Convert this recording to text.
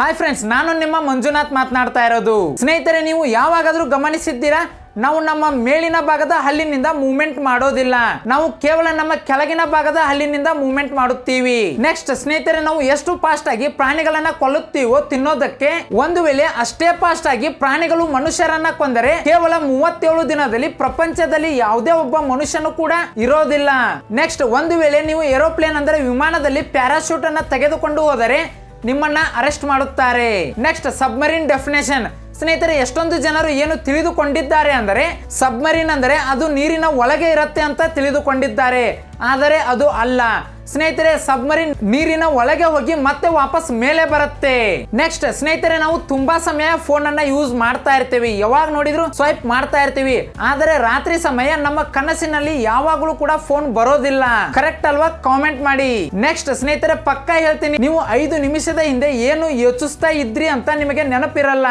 Hi friends, ನಾನು ನಿಮ್ಮ ಮಂಜುನಾಥ್ ಮಾತನಾಡ್ತಾ ಇರೋದು. ಸ್ನೇಹಿತರೆ, ನೀವು ಯಾವಾಗಾದ್ರೂ ಗಮನಿಸಿದ್ದೀರಾ? ನಾವು ನಮ್ಮ ಮೇಲಿನ ಭಾಗದ ಹಲ್ಲಿನಿಂದ ಮೂವ್ಮೆಂಟ್ ಮಾಡೋದಿಲ್ಲ. ನಾವು ಕೇವಲ ನಮ್ಮ ಕೆಳಗಿನ ಭಾಗದ ಹಲ್ಲಿನಿಂದ ಮೂವ್ಮೆಂಟ್ ಮಾಡುತ್ತೀವಿ. ನೆಕ್ಸ್ಟ್ ಸ್ನೇಹಿತರೆ, ನಾವು ಎಷ್ಟು ಫಾಸ್ಟ್ ಆಗಿ ಪ್ರಾಣಿಗಳನ್ನ ಕೊಲ್ಲುತ್ತೀವೋ ತಿನ್ನೋದಕ್ಕೆ, ಒಂದು ವೇಳೆ ಅಷ್ಟೇ ಫಾಸ್ಟ್ ಆಗಿ ಪ್ರಾಣಿಗಳು ಮನುಷ್ಯರನ್ನ ಕೊಂದರೆ ಕೇವಲ 37 ದಿನದಲ್ಲಿ ಪ್ರಪಂಚದಲ್ಲಿ ಯಾವುದೇ ಒಬ್ಬ ಮನುಷ್ಯನು ಕೂಡ ಇರೋದಿಲ್ಲ. ನೆಕ್ಸ್ಟ್, ಒಂದು ವೇಳೆ ನೀವು ಏರೋಪ್ಲೇನ್ ಅಂದ್ರೆ ವಿಮಾನದಲ್ಲಿ ಪ್ಯಾರಾಶೂಟ್ ಅನ್ನ ತೆಗೆದುಕೊಂಡು ಹೋದರೆ ನಿಮ್ಮನ್ನ ಅರೆಸ್ಟ್ ಮಾಡುತ್ತಾರೆ. Next, submarine definition. ಸ್ನೇಹಿತರೆ, ಎಷ್ಟೊಂದು ಜನರು ಏನು ತಿಳಿದುಕೊಂಡಿದ್ದಾರೆ ಅಂದರೆ ಸಬ್ಮರೀನ್ ಅಂದರೆ ಅದು ನೀರಿನ ಒಳಗೆ ಇರುತ್ತೆ ಅಂತ ತಿಳಿದುಕೊಂಡಿದ್ದಾರೆ. ಆದರೆ ಅದು ಅಲ್ಲ ಸ್ನೇಹಿತರೆ. ಸಬ್ಮರೀನ್ ನೀರಿನ ಒಳಗೆ ಹೋಗಿ ಮತ್ತೆ ವಾಪಸ್ ಮೇಲೆ ಬರುತ್ತೆ. ನೆಕ್ಸ್ಟ್ ಸ್ನೇಹಿತರೆ, ನಾವು ತುಂಬಾ ಸಮಯ ಫೋನ್ ಅನ್ನ ಯೂಸ್ ಮಾಡ್ತಾ ಇರ್ತೀವಿ. ಯಾವಾಗ ನೋಡಿದ್ರು ಸ್ವೈಪ್ ಮಾಡ್ತಾ ಇರ್ತೀವಿ. ಆದರೆ ರಾತ್ರಿ ಸಮಯ ನಮ್ಮ ಕನಸಿನಲ್ಲಿ ಯಾವಾಗಲೂ ಕೂಡ ಫೋನ್ ಬರೋದಿಲ್ಲ. ಕರೆಕ್ಟ್ ಅಲ್ವಾ? ಕಾಮೆಂಟ್ ಮಾಡಿ. ನೆಕ್ಸ್ಟ್ ಸ್ನೇಹಿತರೆ, ಪಕ್ಕ ಹೇಳ್ತೀನಿ, ನೀವು 5 ನಿಮಿಷದ ಹಿಂದೆ ಏನು ಯೋಚಿಸ್ತಾ ಇದ್ರಿ ಅಂತ ನಿಮಗೆ ನೆನಪಿರಲ್ಲ.